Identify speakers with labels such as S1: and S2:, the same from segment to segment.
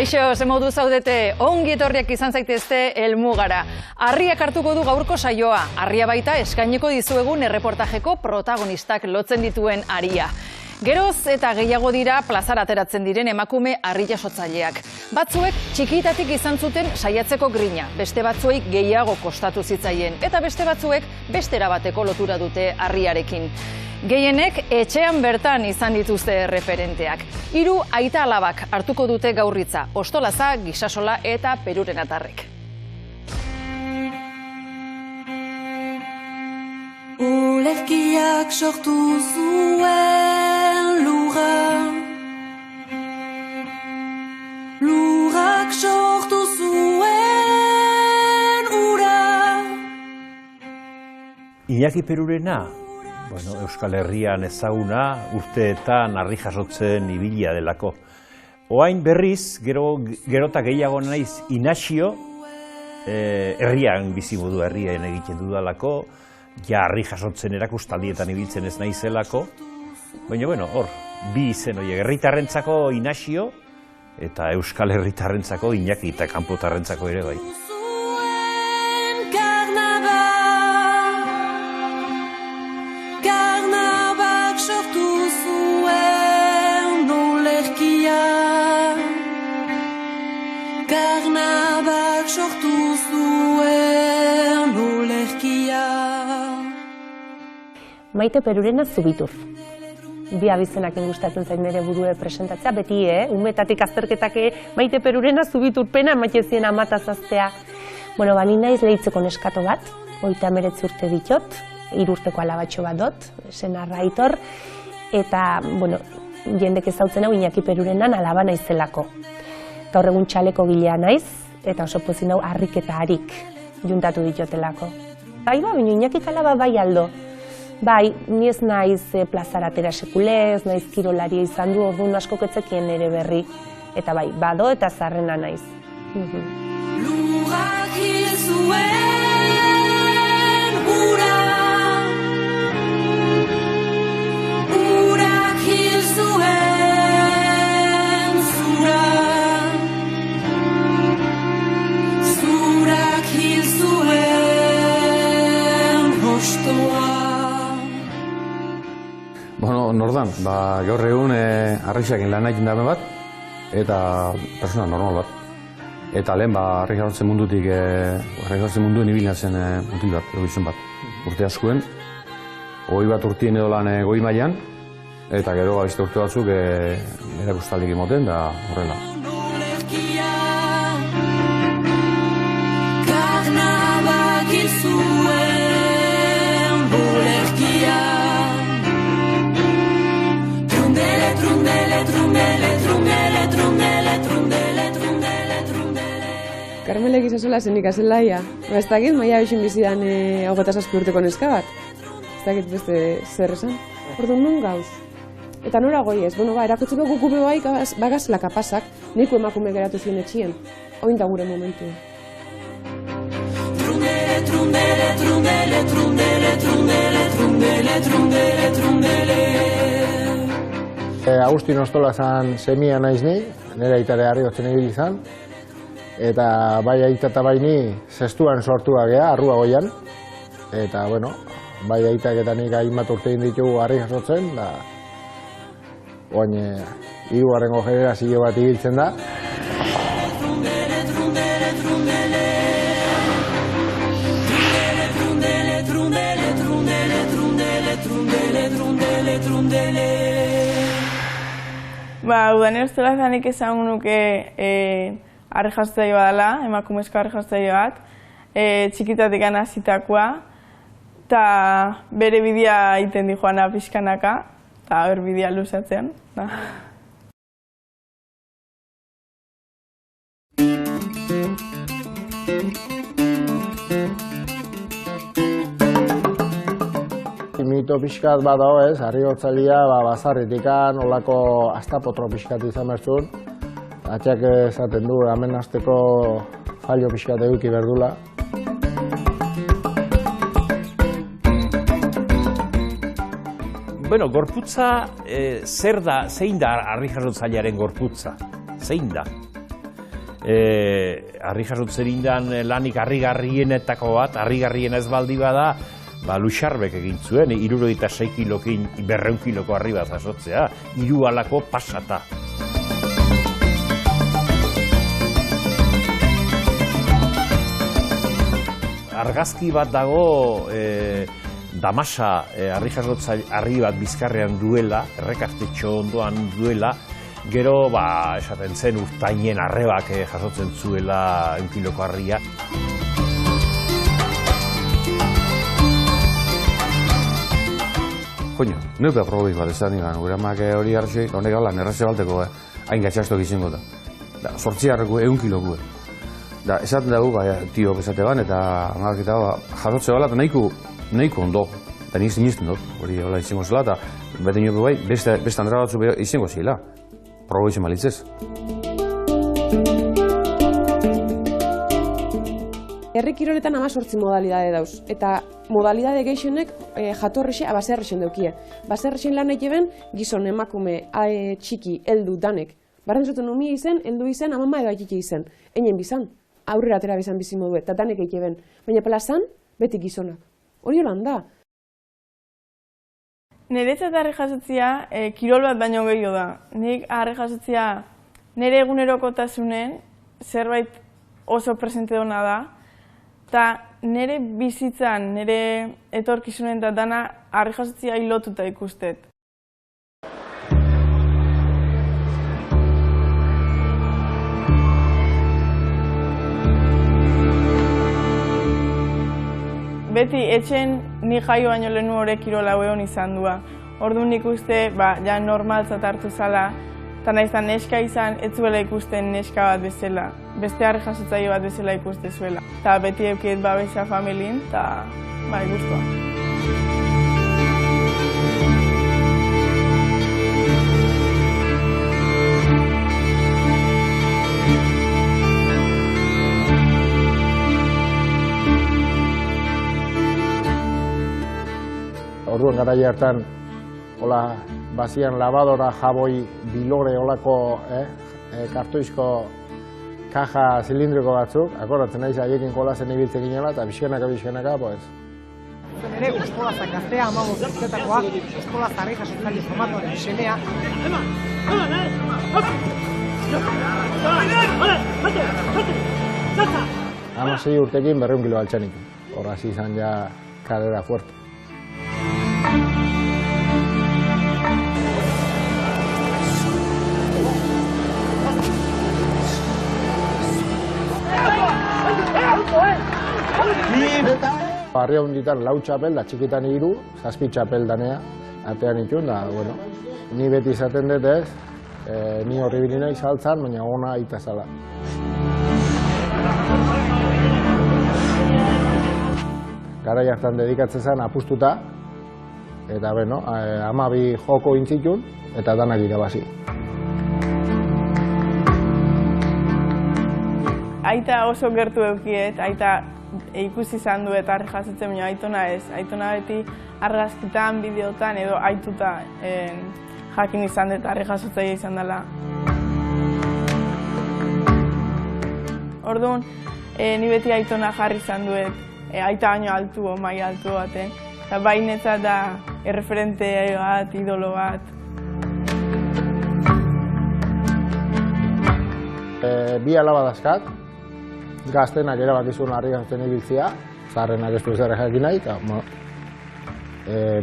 S1: Kaixo, ze modu zaudete, ongi etorriak izan zaitezte Helmugara. Harriak hartuko du gaurko saioa, harria baita eskainiko dizuegun erreportajeko protagonistak lotzen dituen haria. Geroz eta gehiago dira plazara ateratzen diren emakume harri jasotzaileak. Batzuek txikitatik izan zuten saiatzeko grina, beste batzuei gehiago kostatu zitzaien, eta beste batzuek beste erabateko lotura dute harriarekin. Gehienek etxean bertan izan dituzte referenteak. 3 aita alabak hartuko dute gaurritza, Ostolaza, Gisasola eta Peruren atarrek.
S2: Olerkiak sortu zuen lurra, lurrak sortu zuen ura.
S3: Iñaki Perurena, Euskal Herrian ezaguna, urteetan harri jasotzen ibilia delako. Oain berriz, gerota gehiago naiz Inaxio, herrian bizimodu herrian egiten dudalako, ja harri jasotzen erakustaldietan ibiltzen ez naizelako, baina hor, bi izen horiek, herritarrentzako Inaxio eta Euskal Herritarrentzako Iñaki eta kanpotarrentzako ere bai.
S2: Karnabak sortu zuen olerkia.
S4: Maite Perurena Zubitur. Bi abizenak gustatzen zain nire burue presentatzea, beti, umetatik azterketak Maite Perurena Zubitur pena emaitezien amatazaztea. Bani naiz lehitzeko neskato bat, 39 urte ditot, 3 urteko alabatxo bat dot, senarra Aitor, eta, jendek ezautzen hau Iñaki Perurenan alaba naizelako. Gaur egun txaleko gilea naiz, eta oso pozin hau harrik eta harik juntatu ditotelako. Baina Iñakik alaba bai aldo. Bai, ni ez naiz plazara atera sekule, ez naiz kirolaria izan du, orduan asko ketzekien ere berri. Eta bai, bado eta zarrena naiz.
S2: Lurrak hil zuen ura, urak hil zuen zura.
S5: Nordan, gaur egun harrixakin lan egin dabe bat, eta persona normal bat. Eta lehen harri jasotzen mundutik, harri jasotzen munduen ibilina zen mutil bat, edo bat. Urte askuen, 20 bat urtien edo lan goi mailan, eta gero beste urte batzuk erakustaldik emoten, da horrela.
S2: Karnabak hil zuen olerkia.
S6: Karmele Gisasola zen ikaselaia. Ez dakit, maia bixin bizidan 27 urteko neska bat. Ez dakit beste zer esan. Orduan nun gauz. Eta nora goi ez, erakutzeko gukupe bai bagazela kapasak, niko emakume geratu ziren etxien. Oin da gure momentu.
S2: Trundele, trundele, trundele, trundele, trundele, trundele, trundele, trundele.
S7: Agustin Ostolazan semia naiz ni, nire aitare harri hotzen ibili izan. Eta bai aita eta bai ni zestuan sortua gea, arrua goian. Eta, bai aitak eta nik hainbat urte egin ditugu harri jasotzen, da oain 3. generazio bat ibiltzen da.
S2: Trundele, trundele, trundele. Trundele, trundele, trundele, trundele, trundele, trundele, trundele.
S8: Udanero Ostolazanik esan nuke harri jastzaile badala, emakumezko harri jastzaile bat, txikitatik hasitakoa, eta bere bidea egiten di joana pixkanaka, eta hor bidea luzatzen.
S7: Mito pixkat bat dago ez, harri hotzailea bazarritikan, olako astapotro pixkat izan bertzun. Atxak esaten du, hemen hasteko fallo pixkat eduki berdula.
S3: Gorputza zein da harri jasotzailearen gorputza? Zein da? harri jasotzen indan lanik harrigarrienetako bat, harrigarrien ez baldi bada, Luxarbek egin zuen, 76 kilokin 200 kiloko harri bat jasotzea, 3 alako pasata. Argazki bat dago Damasa harri jasotza harri bat Bizkarrean duela, errekastetxo ondoan duela, gero esaten zen urtainen arrebak jasotzen zuela 1 kiloko harria.
S5: Koño, neupe aprobik bat ez da nigan, gure amak hori hartxoi, honek gala, nerraze balteko hain gatxastok izango da. 8 harreko 1 kiloko. Da, esaten dugu, tio esate ban, eta amak eta jasotze bala, eta nahiko ondo. Eta nik zinisten dut, hori hola izango zela, eta bete niope bai, beste andra batzu izango zela. Probo izan balitzez.
S6: Herri kiroletan 18 modalidade dauz, eta modalidade gehienek jatorrixe baserrixen daukie. Baserrixen lan egiten gizon, emakume, txiki, heldu, danek. Barren zuten umia izen, heldu izen, amama edo aikiki izen. Einen bizan, aurrera atera bizan bizi modu, eta danek egiten. Baina plazan, beti gizonak. Hori holan da.
S8: Niretzat harri jasotzia, kirol bat baino gehiago da. Nik harri jasotzia nire egunerokotasunen zerbait oso presente dona da, eta nire bizitzan, nire etorkizunen eta dana harri jasotzia lotuta ikustet. Beti etxen ni jaio baino lehenu horrek kirola egon izan dua. Orduan nik uste, ja normaltzat hartu zala, eta naiztan neska izan, ez zuela ikusten neska bat bezala. Beste harri jasotzaile bat bezala ikuste zuela. Eta beti eukiet babesa familien, eta guztua.
S7: Orduan garai hartan, bazian labadora, jaboi, bilore, olako kartoizko kaja zilindriko batzuk, akordatzen naiz haiekin kolazen ibiltzen ginela, eta bizkenaka, pues.
S9: Ere, eskolazak gaztea, 15 urtetakoak, eskolaz harri jasotzaile formatuaren semea.
S7: 16 urtekin 200 kilo altxanik. Horra hasi izan ja karrera fuerte. Harria hunditan 4 txapel, da txikitan 3, 7 txapel danea, artean itun, da, bueno, ni beti izaten dut ez, ni horri bilina izaltzan, baina ona aita zala. Garai hartan dedikatzen zen apustuta, eta, bueno, 12 joko intzitun, eta danak irabazi.
S8: Aita oso gertu eukiet, aita ikusi izan duet harri jasotzen, baina aitona ez. Aitona beti argazkitan, bideotan edo aituta jakin izan dut harri jasotzaile izan dela. Orduan, ni beti aitona jarri izan duet, aita baino altu, maila altu baten. Eta bainetza da erreferente bat, idolo bat.
S7: Bi alaba dazkat, gaztenak erabakizun harri jasotzen ibiltzea, zaharrenak ez du zerre jakin nahi, eta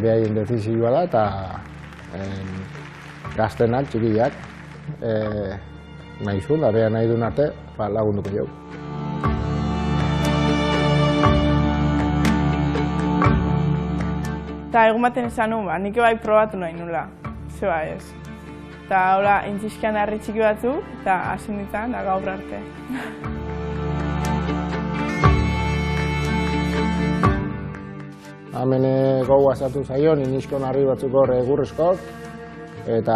S7: behaien dezizioa da, eta gaztenak, txikiak, nahi zuen, da beha nahi duen arte, lagunduko jau.
S8: Eta egun baten esan nuen, nik bai probatu nahi nula, zeba ez. Eta hola, entzizkian harri txiki batzu, eta hasi nintzen, da gaur arte.
S7: Hemen gau azatu zaion, iniskon harri batzuk hor egurrezkok, eta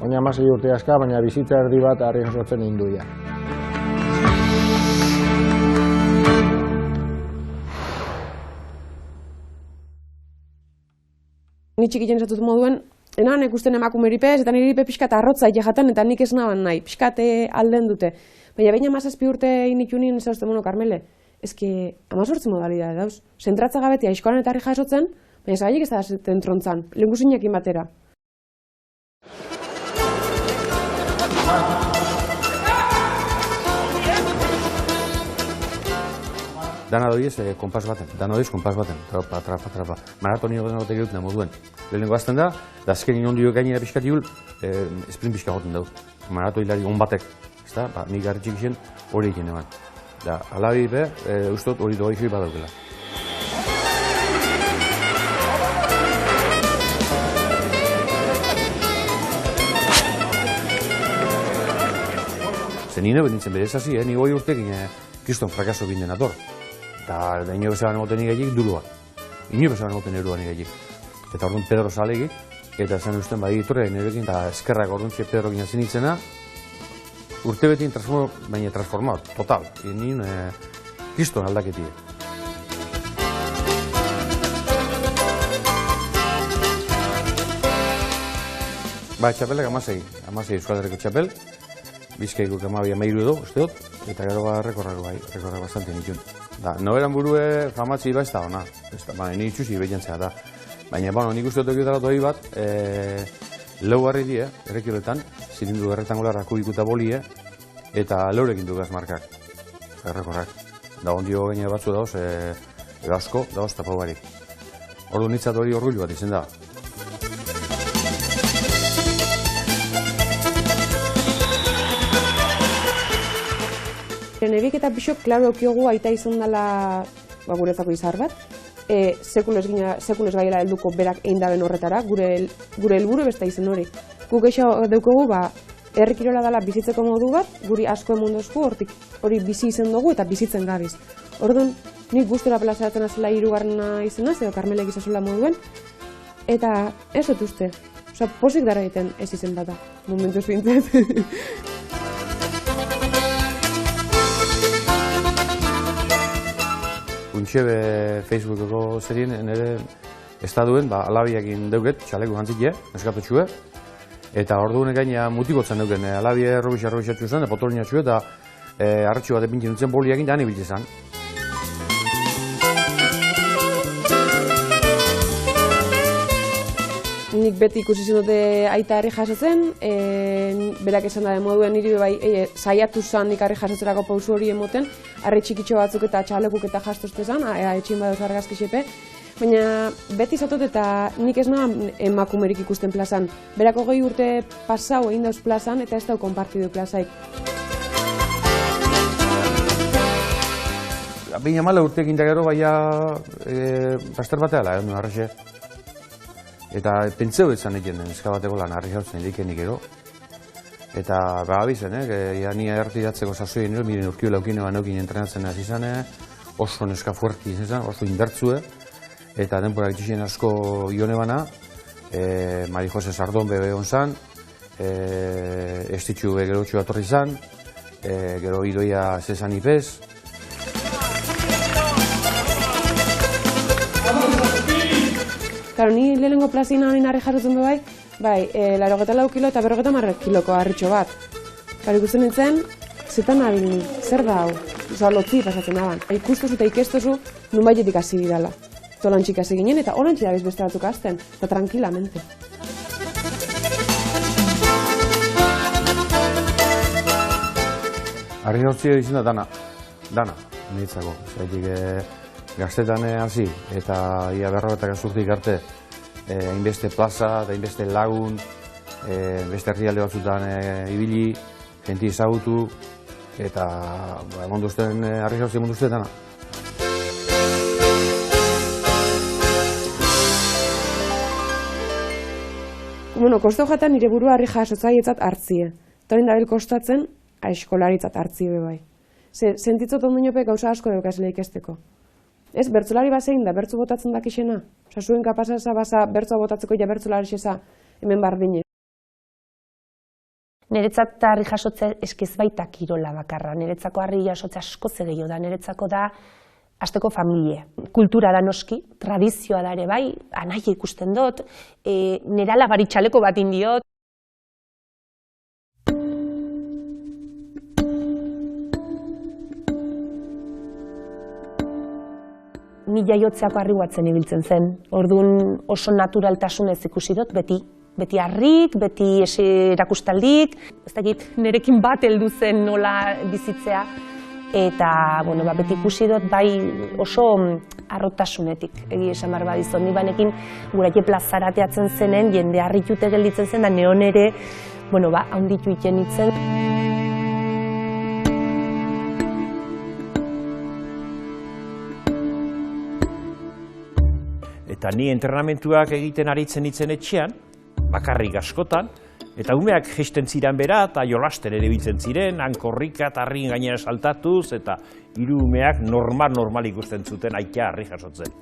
S7: oina 16 urte aska, baina bizitza erdi bat harri jasotzen induia.
S6: Ni txikitzen esatut moduen, enan ikusten emakumeripez, eta nire pixkat arrotza jaten, eta nik ez naban nahi, pixkat alden dute. Baina baina 17 urte initxunien ez dauzte, Carmele, ezki 18 modalidade dauz. Zentratza gabetia iskoan eta harri jasotzen, baina zagaiek ez da zaten trontzan, lengusinekin batera.
S5: Dana doiez konpas baten, trapa. Maratoni goten gote gehiut moduen. Lehenengo azten da azken inondio gainera pixkat iul, esprint pixka goten dau. Maratoi on batek, ezta, nik garritxik izan hori egin eman. Da, alabi be, ustot hori doi joi badaukela. Zer nire benditzen berez hasi, ni goi urtekin kriston frakaso binden ator. Eta ino bezaban emoten igailik durua. Ino bezaban emoten eruan igailik. Eta orduan Pedro Salegik, eta zen usten bai iturre nirekin, eta eskerrak orduan Pedro gina zenitzena, urte betin transformatu, total. Nien kriston aldaketie. Ba, txapelak amasei Euskal Herriko txapel, Bizkaiko kamabia meiru edo, uste dut, eta gero rekorrak bastante nitxun. Da, noberan burue famatzi iba ez da ona, ni itxuzi behiantzea da. Baina, nik uste dut egitara doi bat, lau harri die, errekioletan, zilindru errektangularra kubikuta bolie, eta laurekin du gazmarkak, errekorrak. Da, ondio gaine batzu dauz, asko, dauz, tapau barik. Ordu nitzat hori orgullu bat izen da.
S6: Nerik eta pixok, klaro okiogu aita izan dela guretzako izar bat. Sekulez gaiela helduko berak eindaben horretara, gure helburu besta izen hori. Guk eixo deukogu, herrikirola dela bizitzeko modu bat, guri asko emondozku, hori bizi izen dugu eta bizitzen gabiz. Orduan, nik guztora plazaratzen azela hirugarrena izena, edo Karmelek izazula moduen, eta ez dut uste. Osa, posik dara egiten ez izen bata, momentuz bintzat.
S5: Untxebe Facebookeko zerien nire estaduen alabiakin deuket, txaleku jantzitxe, eskatotxue. Eta orduan gaina mutikotzen deuken, alabie robixatxu zen, potolinatxue, eta arretxu bat epintzen dutzen boliakin da anibiltze zen.
S6: Nik beti ikusi zen dute aita harri jasotzen, berak esan da moduen niri bai saiatu zen nik harri jasotzerako pausu hori emoten, harri txikitxo batzuk eta txalekuk eta jastozte zen, etxin badoz argazkixepe. Baina beti zatot eta nik ez nahan emakumerik ikusten plazan. Berako 20 urte pasau egin dauz plazan eta ez dau konpartidu plazaik.
S5: Baina mala urteekin da gero baina baster bateala, arrexe. Eta pentseu etzan egin eskabateko lan harri jautzen edikenik ero. Eta abizen, ni ertiratzeko sasoi nire, miren urkio laukine baneukin entrenatzen hasi zane, oso neska fuerti izan zen, oso inbertzue. Eta denpora itxien asko ione bana, Mari Jose Sardon bebe hon zan, estitxu gero txu atorri zan, gero idoia zezan ipez.
S6: Karo, ni lehenengo plazina honin harri jasotzen bai, 84 kilo eta 50 kiloko harritxo bat. Karo, ikusten nintzen, zetan nabil, zer da hau? Osa, lotzi pasatzen daban. Ikustozu eta ikestozu, nun baitetik hasi bidala. Tolantxik hasi ginen eta orantxik dabiz beste batzuk azten, eta tranquilamente.
S5: Harri jortzia izan da dana, niretzako. Zaitik gaztetan hasi eta ia 40 urtetik arte hainbeste plaza, hainbeste lagun, beste herrialde batzutan ibili, jenti ezagutu, eta harri jortzia mundu uste dana.
S6: Kosto jatan nire burua harri jasotzaietzat hartzie. Eta hori dabil kostatzen, eskolaritzat hartzie bai. Sentitzot ondinope gauza asko daukazela ikesteko. Ez, bertzolari bazein da, bertzu botatzen dakixena. Osa, zuen kapasasa baza bertzua botatzeko ja bertzolari xeza hemen bardine.
S4: Niretzat harri jasotze eskiz baita kirola bakarra. Niretzako harri jasotze asko gehiago da. Niretzako da Azteko familie. Kultura da noski, tradizioa da ere bai, anaia ikusten dut, nera labari txaleko bat indiot. Ni jaiotzeako harri batzen ibiltzen zen. Orduan oso naturaltasunez ikusi dut beti. Beti harrik, beti erakustaldik, ez dakit nerekin bat heldu zen nola bizitzea. Eta beti ikusi dut bai oso harrotasunetik, egia esan behar badizot. Ni banekin guraike plazarateatzen zenen, jende harritute gelditzen zen, da neon ere, haunditu iten itzen.
S3: Eta ni entrenamentuak egiten aritzen itzen etxean, bakarrik askotan, eta umeak jeisten ziren bera eta jolasten ere bitzen ziren, hankorrika eta harrin gainera saltatuz, eta hiru umeak normal ikusten zuten aitea harri jasotzen.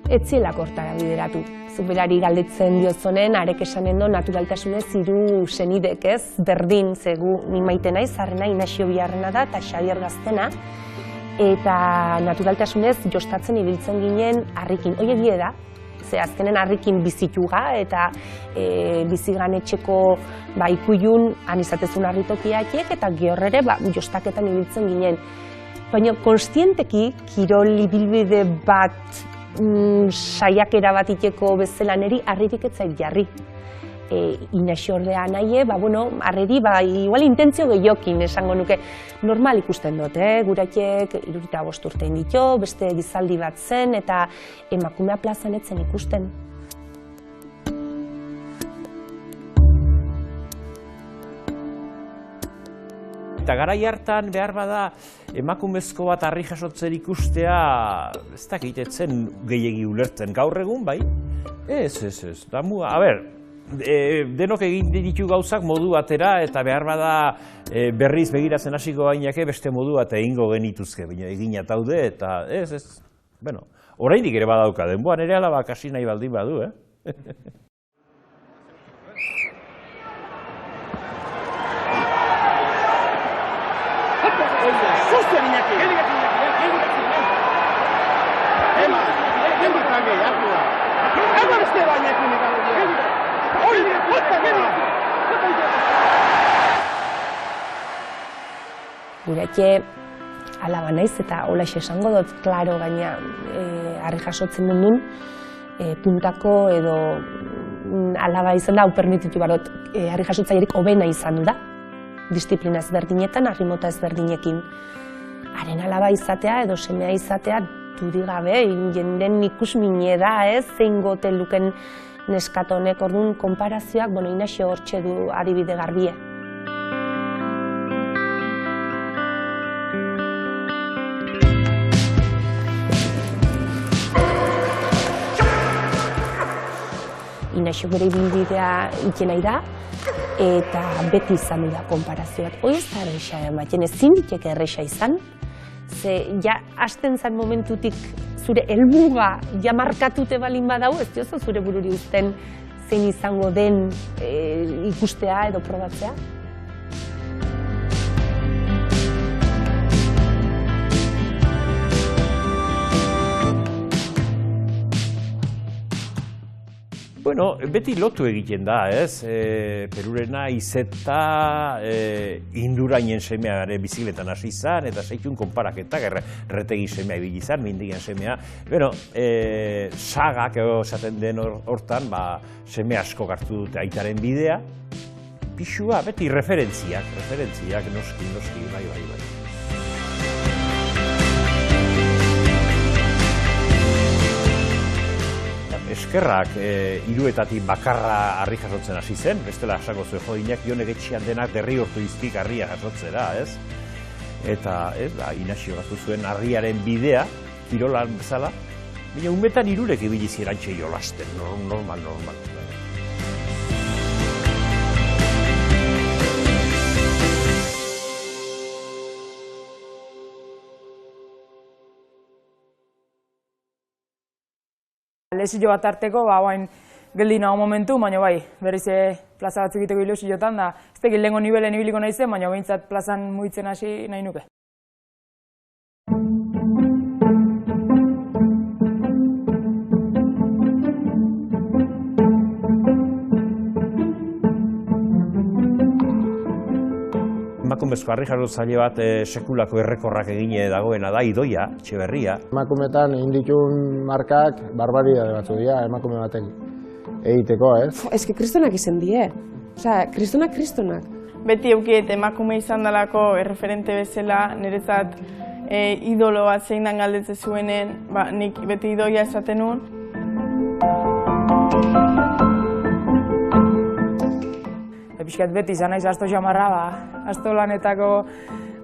S4: Etzielak hortara bideratu. Zuberari galdetzen diozonen, arek esanen do naturaltasunez hiru senidek, ez? Berdin, zegu ni maite naiz, zarrena Inazio biharrena da eta Xabier gaztena. Eta naturaltasunez jostatzen ibiltzen ginen harrikin. Hoi egie da, ze azkenen harrikin bizituga eta bizigan etxeko ikuilun han izatezun harritokiakiek eta gehorrere jostaketan ibiltzen ginen. Baina konstienteki kirol ibilbide bat saiakera bat iteko bezala neri harririk ez zait jarri. Inazio ordea nahi, harreri, igual intentzio gehiokin esango nuke. Normal ikusten dut, guratiek 75 urte ditu, beste gizaldi bat zen eta emakumea plazan etzen ikusten.
S3: Eta garai hartan behar bada emakumezko bat harri jasotzen ikustea, ez dakit etzen gehiegi ulertzen gaur egun, bai? Ez. Denok egin ditu gauzak modu batera eta behar bada berriz begiratzen hasiko gainake beste modu bat egingo genituzke, baina egina taude eta ez. Oraindik ere badauka denboan ere alaba kasi nahi baldin badu,
S4: Gurake alaba naiz eta holaxe esango dut, klaro, gaina harri jasotzen mundun, puntako edo alaba izan da, hau permititu barot, harri jasotzailerik hobena izan da, disiplina ezberdinetan, harri mota ezberdinekin. Haren alaba izatea edo semea izatea durigabe, jenden ikusmine da, zein gote luken neskatonek, orduan konparazioak, Inazio hortxe du adibide garbie. Inazio bere bidea iten nahi da, eta beti izan da konparazioak. Hoi ez da erresa ematen, ezin ditek erresa izan, ze ja hasten zen momentutik zure helmuga ja markatute balin badau, ez diozu zure bururi uzten zein izango den ikustea edo probatzea.
S3: Beti lotu egiten da, ez? Perurena izeta Indurainen semea ere bizikletan hasi izan, eta zeitun konparaketak, erretegi semea ibili izan, mindigen semea. Sagak esaten den hortan, seme asko hartu dute aitaren bidea. Pixua, beti referentziak, noski, bai. Eskerrak hiruetatik bakarra harri jasotzen hasi zen, bestela esako zuen jodinak Jonek etxean denak derrigortu dizkik harria jasotzera, ez? Eta, Inazio gaztu zuen harriaren bidea, kirolan bezala, baina umetan hirurek ibili zirantxe jolasten, normal.
S10: Lesio bat arteko, geldi nago momentu, baina bai, berriz plaza batzuk egiteko ilusiotan, da ez tekit lehenko nibelen ibiliko naizen, baina behintzat plazan mugitzen hasi nahi nuke.
S3: Emakumezko harri-jarraitzaile bat sekulako errekorrak egine dagoena da, Idoia Etxeberria.
S7: Emakumetan inditun markak barbaridade batzu dira, emakume batek egiteko, ez?
S6: Eske kristonak izen die. Osea, kristonak.
S8: Beti eukiet emakume izan dalako erreferente bezala, niretzat idolo bat zein dan galdetze zuenen, nik beti Idoia esaten nuen.
S10: Piskat beti izan naiz asto xamarra, asto lanetako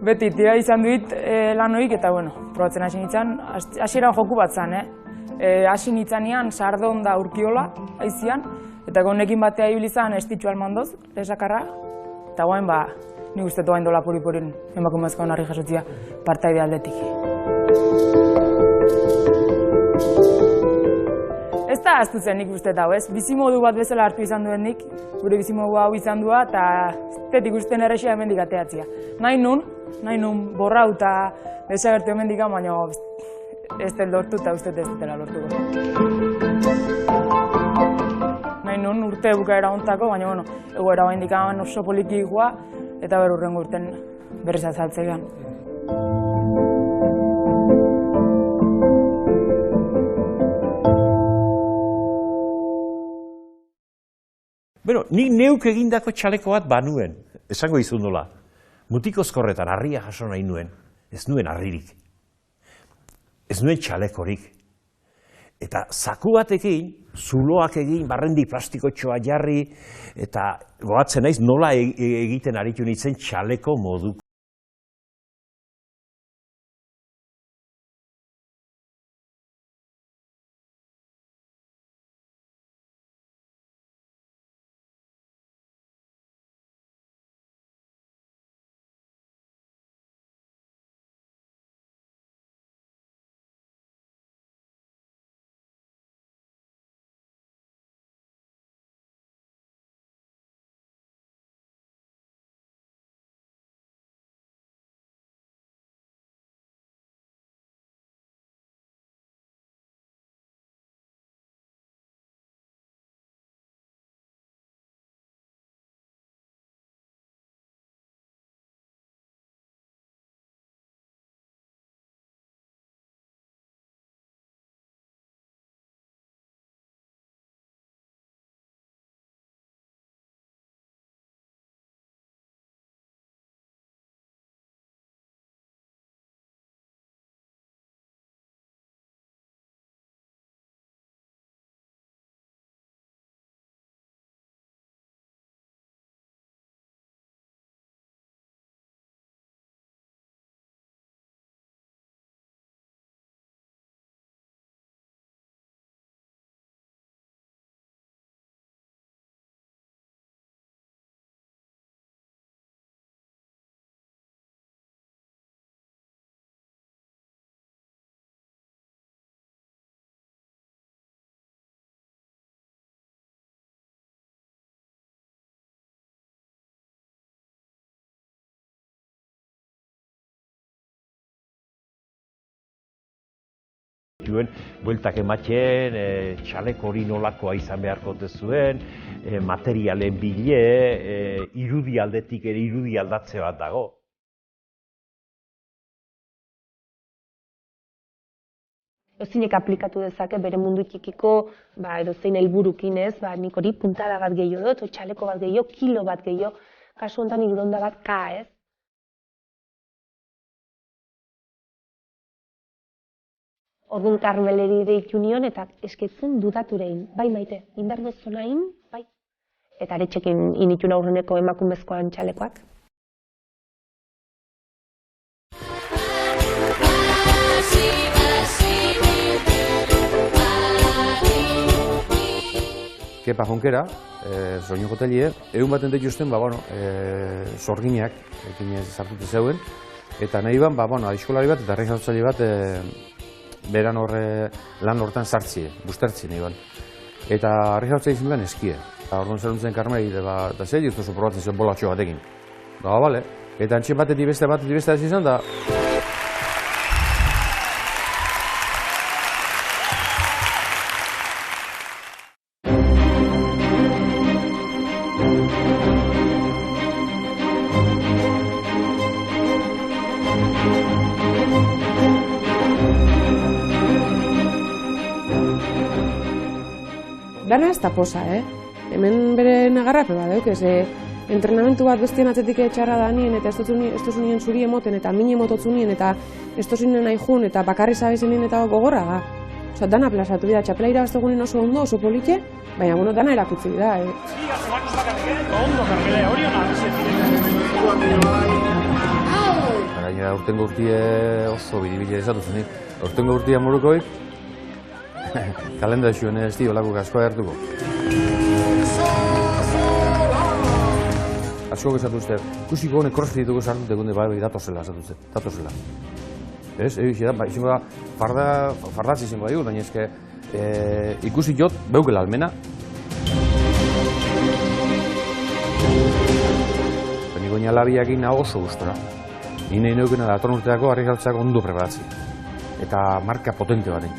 S10: beti tira izan duit lan hoik, eta bueno, probatzen hasi nintzen, hasieran joku bat zan, hasi nintzanean sardon da urkiola, aizian, eta honekin batea ibili zan estitxu almandoz, lesakarra, eta guain nik uste toain dola puri-purin emakumezko harri jasotzia partaide aldetik. Ez da ahaztu zen nik uste dago, ez? Bizimodu bat bezala hartu izan duen nik, gure bizimodu hau izan dua, eta ez ikusten errexia hemendik ateatzia. Nahi nun borrau eta desagertu hemendik, baina ez dut lortu eta uste ez dutela lortuko. Nahi nun urte bukaera ontako, baina bueno, egoera baindik oso poliki joa, eta berurrengo urten berriz azaltzean.
S3: Bueno, nik neuk egindako txaleko bat banuen, esango izun nola. Mutikozkorretan harria jaso nahi nuen, ez nuen harririk. Ez nuen txalekorik. Eta zaku batekin, zuloak egin, barrendi plastikotxoa jarri, eta goatzen naiz nola egiten aritu nintzen txaleko modu. Bueltak ematen, txaleko hori nolakoa izan beharko zuen, materialen bile, irudi aldetik ere irudi aldatze bat dago.
S4: Ezinek aplikatu dezake bere mundu ikikiko edozein helburukin ez, nik hori puntada bat gehiago dut, txaleko bat gehiago, kilo bat gehiago, kasu honetan hirurehun bat K ez. Orduan Karmeleri deitu nion eta esketzen dudaturein, bai maite, indar dozonain, bai. Eta aretxekin initun aurreneko emakumezkoan txalekoak.
S5: Kepa Jonkera, soinu hotelie, egun baten dituzten, sorginak ekin sartute zeuen, eta nahi ban, aizkolari bat eta harri bat beran horre lan hortan sartzi, bustertzi nahi ban. eta harri jartzea izan duen eskie. Eta orduan zer duntzen Karmeli, eta zer dituzu probatzen zen bolatxo batekin. Da, bale. Eta antxe batetik beste ez izan da.
S6: Dana ez da posa, Hemen bere nagarrape badeuk, entrenamentu bat bestien atzetik etxarra da nien, eta ez duzu nien zuri emoten, eta min emototzu nien, eta ez duzu nien nahi jun, eta bakarri zabezen nien eta gogorra ga. Osa, dana plazatu bida, txapela irabaztegunen oso ondo, oso politxe, baina bueno, dana erakutzi da,
S5: Gainera, urtengo urtie oso bidibile ezatu zenik. Urtengo urtia morukoik, kalenda zuen ez di, olako kaskoa hartuko. Asko esatu uste, ikusiko honek crossfit dituko sartu tegunde bai datozela esatu uste, datozela. Ez, izango da, fardatzi izango da baina ezke ikusi jot beukela almena. Niko labiak egin oso gustora. Nire neukena da, atorn urteako harri galtzeak ondo preparatzi. Eta marka potente baten.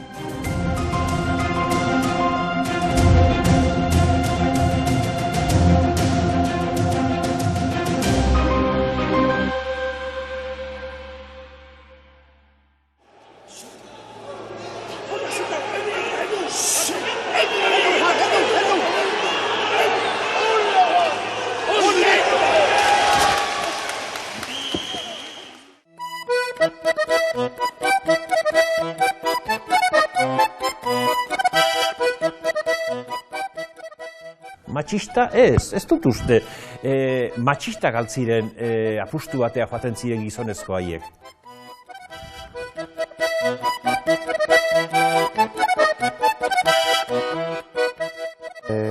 S3: Matxista ez dut uste matxista galtziren apustu batea joaten ziren gizonezko haiek.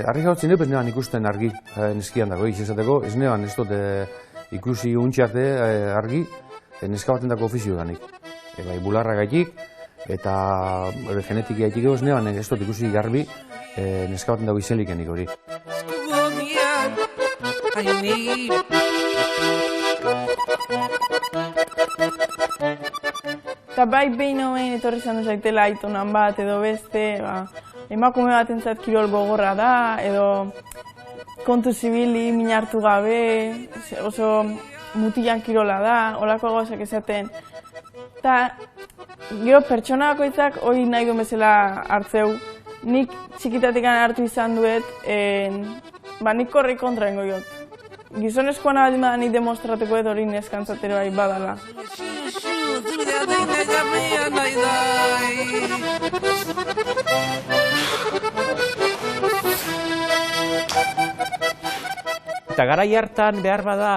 S5: Arri gautzen dut, ez neban ikusten argi neskian dago, izateko, ez neban ez dut ikusi untxarte argi neska baten dako ofizio danik. Bai, bularra gaitik eta genetiki gaitik ez neban ez dut ikusi garbi neska baten dago izenlikenik hori.
S8: Eta bai behin hobein etorri izan zaitela aitonan bat edo beste, emakume bat entzat kirol gogorra da, edo kontu zibili, min hartu gabe, oso mutilan kirola da, holako gauzak esaten. Eta gero pertsona bakoitzak hori nahi duen bezala hartzeu. Nik txikitatik hartu izan duet, nik korri kontra dengo jot. Gizonezkoan abadin bada nik demostrateko edo hori neskantzatero bai badala.
S3: Eta garai hartan behar bada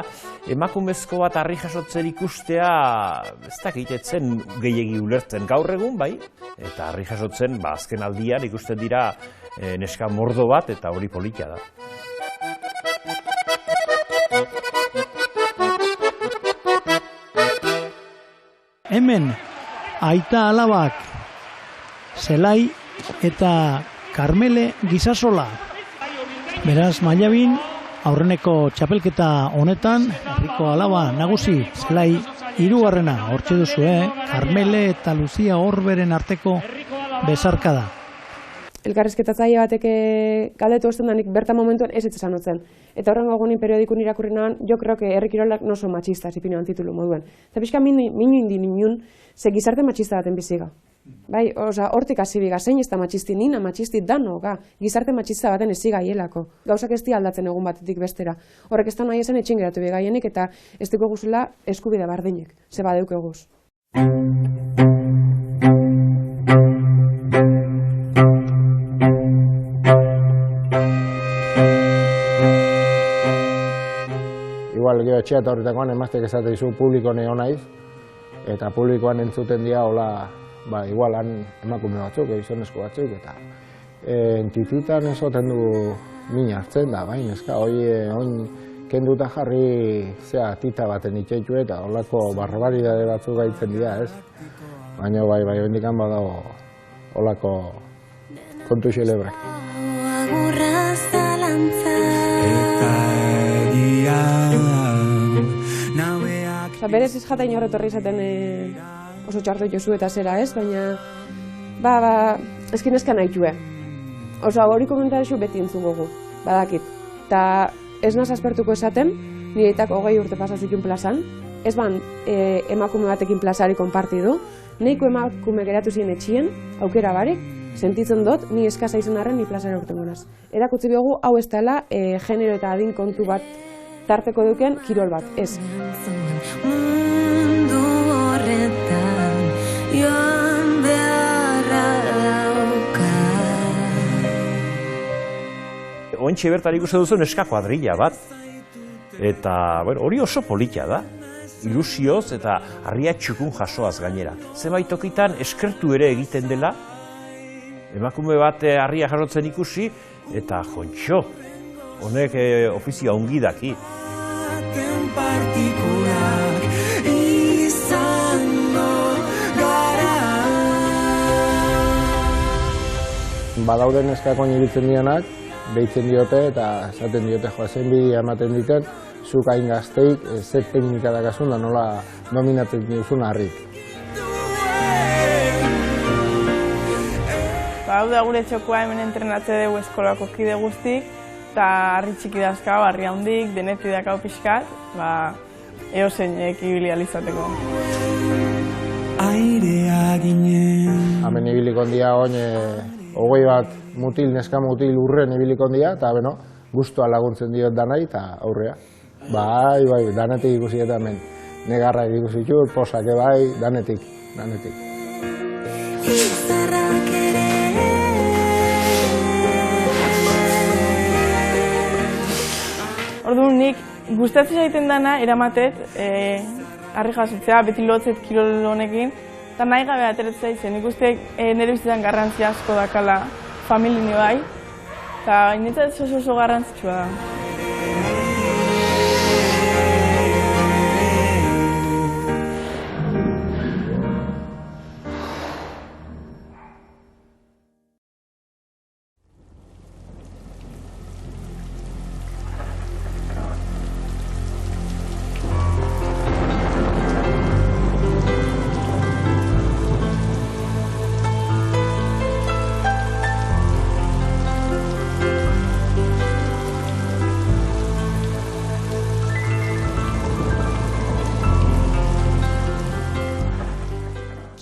S3: emakumezko bat harri jasotzen ikustea ez dakitetzen gehiegi ulertzen gaur egun, bai? Eta harri jasotzen azken aldian ikusten dira neska mordo bat eta hori polita da.
S11: Hemen aita alabak Zelai eta Karmele Gisasola. Beraz, Mailabin aurreneko txapelketa honetan, herriko alaba nagusi Zelai 3. Hortxe duzu, Karmele eta Luzia Orberen arteko besarkada.
S6: Elkarrizketatzaile batek galdetu osten da nik bertan momentuan ez esan otzen. Eta horrengo egunin periodikun irakurri nahan, jo creo que herri kirolak no son machistas, ipinoan titulu moduen. Eta pixka minu indi ninun, ze gizarte machista baten biziga. Bai, oza, hortik hasi biga, zein ez da machisti nina, machisti dano, gizarte machista baten eziga hielako. Gauzak ez di aldatzen egun batetik bestera. Horrek ez da nahi esan etxin geratu bigaienik eta ez dugu guzula eskubide bardinek, ze badeuk eguz.
S7: Igual, gero etxea eta horretakoan emaztek esate dizu publiko neo naiz, eta publikoan entzuten dira, hola, igual han emakume batzuk, gizonezko batzuk, eta entititan esoten du min hartzen da, bai, neska, oin kenduta jarri zea tita baten itxeitu eta holako barbaridade batzuk gaitzen dira, ez? Baina bai, hendikan badago holako kontu xelebrak.
S2: agurra zalantza. Eta
S6: berez ez jata inorretorri izaten oso txarto jozu eta zera ez, baina eskin eskan nahi Oso, hori komentarizio beti entzungo gu, badakit. Eta ez naz aspertuko esaten, nire aitak 20 urte pasazitun plazan, ez ban emakume batekin plazari konpartidu, nahiko emakume geratu ziren etxien, aukera barik, sentitzen dut, ni eskasa izan arren, ni plazara urten gonaz. Erakutzi biogu, hau ez dela genero eta adin kontu bat tarteko duken kirol bat, ez.
S2: Mundu horretan joan beharra dauka.
S3: Ointxe bertan ikusten duzu neska kuadrilla bat. Eta hori oso polita da. Ilusioz eta harria txukun jasoaz gainera. Zenbait tokitan eskertu ere egiten dela. Emakume bat harria jasotzen ikusi eta jontxo. Honek ofizioa ongi daki.
S7: Badauden eskakon ibiltzen dianak, behitzen diote eta esaten diote joazen bidia ematen diten, zuk hain gazteik, ze teknika dakazun da nola dominatzen duzun harrik.
S8: Hau da gure txokoa hemen entrenatze dugu eskolako kide guztik, eta harri txiki dazkau, harri handik, deneti dakau pixkat, eoseinek ibili alizateko.
S2: Airea ginen.
S7: Hemen ibiliko dia oin, 20 bat mutil, neska mutil urren ibiliko dia, eta guztua laguntzen diot danai eta aurrea. Bai, danetik ikusi eta hemen. Negarrak ikusi txut, posake bai, danetik.
S2: Izarrak ere.
S8: Orduan nik gustatzen zaiten dana eramatet harri jasotzea, beti lotzet kirol honekin, eta nahi gabe ateratzea izen. Nik uste nire bizitzan garrantzia asko dakala familini bai, eta niretzat oso garrantzitsua da.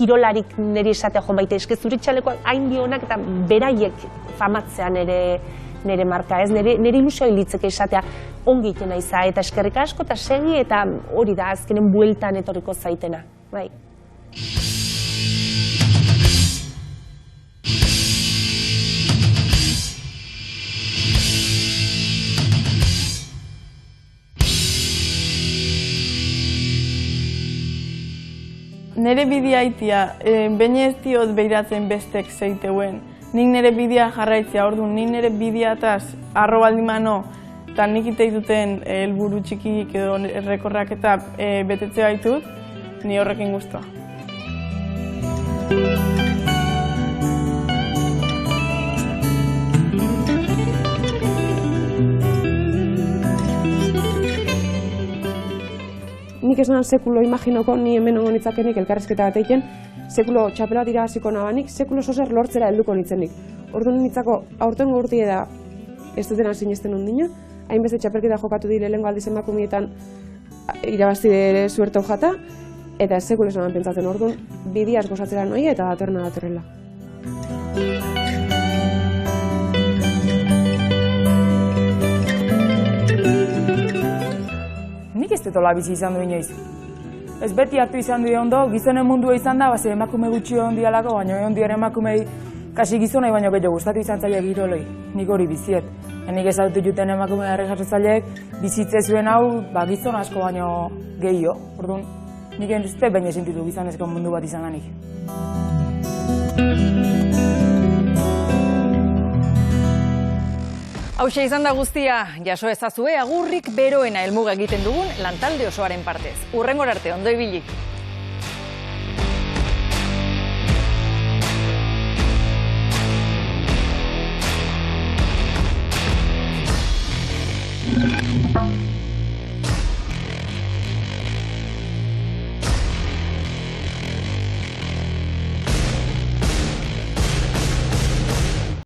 S4: Kirolarik niri esatea joan baita, eske zuritxalekoak hain bionak eta beraiek famatzea nire marka, ez? Nire ilusioa hilitzeke esatea ongi itena iza, eta eskerrik asko eta segi, eta hori da azkenen bueltan etorriko zaitena, bai.
S8: Nere bidea itia, baina ez diot behiratzen bestek zeiteuen. Nik nere bidea jarraitzea, orduan, nik nere bidea ataz arro baldimano, eta nik iteik duten helburu txikik edo errekorrak eta betetze baitut, ni horrekin guztua.
S6: Nik ez nahan sekulo imaginoko, ni hemen ongo nitzakenik elkarrezketa bat eiken, sekulo txapela dira hasiko nabanik, sekulo zozer lortzera helduko nitzenik. Orduan nitzako aurtengo urtie da ez dutena sinesten ondina, hainbeste txapelketa jokatu dire lehengo aldiz emakumietan irabazti ere suerto jata, eta ez sekulo esan pentsatzen orduan, bidiaz gozatzera noi eta datorrela.
S10: Nik ez detola bizi izan du inoiz. Ez beti hartu izan du ondo, gizonen mundua izan da, base emakume gutxi ondi alako, baina ondi ere emakumei kasi gizonai baino gehiago gustatu izan zaila giroloi. Nik hori biziet. Nik ezautu juten emakume harri jasotzaileek bizitze zuen hau, gizon asko baino gehiago. Orduan, nik ez dut baina sentitu gizonezko mundu bat izan danik.
S1: Hauxe izan da guztia, jaso ezazue agurrik beroena helmuga egiten dugun lantalde osoaren partez. Hurrengora arte, ondo ibilik.